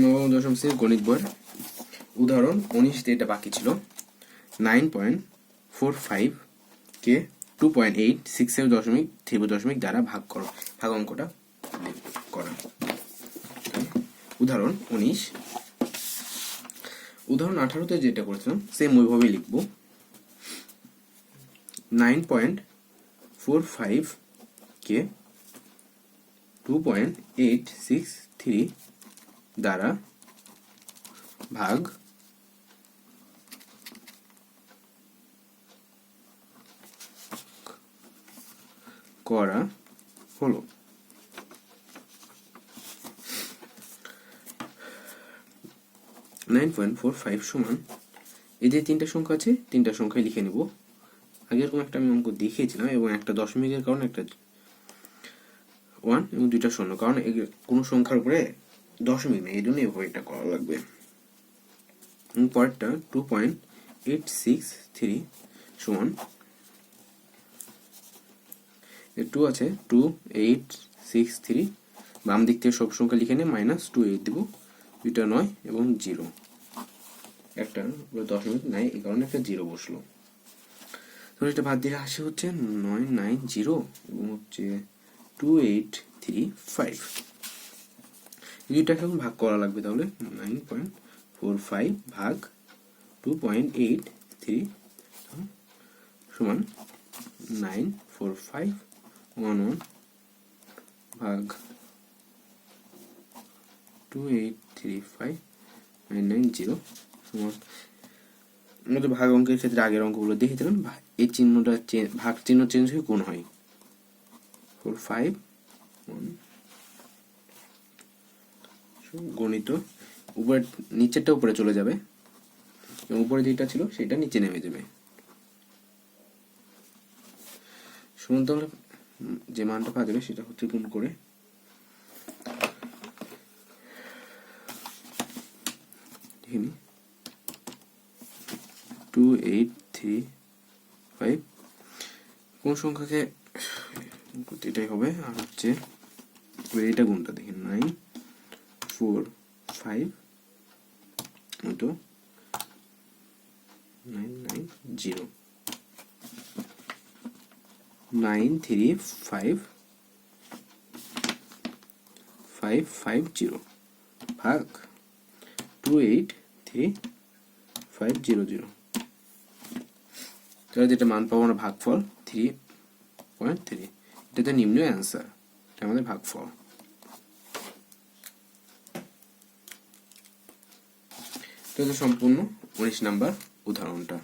নবম দশম শ্রেণীর গণিত বইয়ের উদাহরণ 19 দিয়ে এটা বাকি ছিল। 9.45 কে 2.867.3 দ্বারা ভাগ করো। ভাগ অঙ্কটা করা। উদাহরণ 19। উদাহরণ 18তে যেটা করেছিলাম সেম ওইভাবেই লিখবো। 9.45 কে 2.863 দ্বারা ভাগ করা হলো। 9.45 সমান এই যে তিনটা সংখ্যা আছে, তিনটা সংখ্যায় লিখে নেব। আগে এরকম একটা আমি অঙ্ক দেখিয়েছিলাম এবং একটা দশমিকের কারণে একটা 1 এবং দুইটা শূন্য, কারণ কোন সংখ্যার উপরে দশমিক নেই, এই জন্য এভাবে এটা করা লাগবে। পরেরটা 2.863 সমান 2 আছে 2.863, বাম দিক থেকে সব সংখ্যা লিখে নিয়ে -28 দিব, দুইটা 9 এবং 0, একটা দশমিক নাই এই কারণে একটা 0 বসলো। তো এটা বাদ দিলে আসে হচ্ছে 990 এবং হচ্ছে 2835। দুইটাকে এখন ভাগ করা লাগবে, তাহলে 9.45 ভাগ 2.83 সমান 94511 ভাগ 2835990 সমান, আমরা তো ভাগ অঙ্কের ক্ষেত্রে আগের অঙ্কগুলো দেখেছিলাম, এই চিহ্নটা ভাগ চিহ্ন চেঞ্জ হয়ে গুণ হয়। 45 গণিত উপরে নিচেরটা উপরে চলে যাবে এবং উপরে যেটা ছিল সেটা নিচে নেমে যাবে। সমান তাহলে যে মানটা পাওয়া যাবে সেটা হচ্ছে গুণ করে 2835 কোন সংখ্যাকে এটাই হবে, আর হচ্ছে এটা গুণটা দেখেন 945 তো 990 935550 ভাগ 2835500, তাহলে যেটা মান পাবো আমরা ভাগফল 3.3, এটা নিম্ন অ্যান্সার, এটা আমাদের ভাগফল। তো সম্পূর্ণ 19 নাম্বার উদাহরণটা।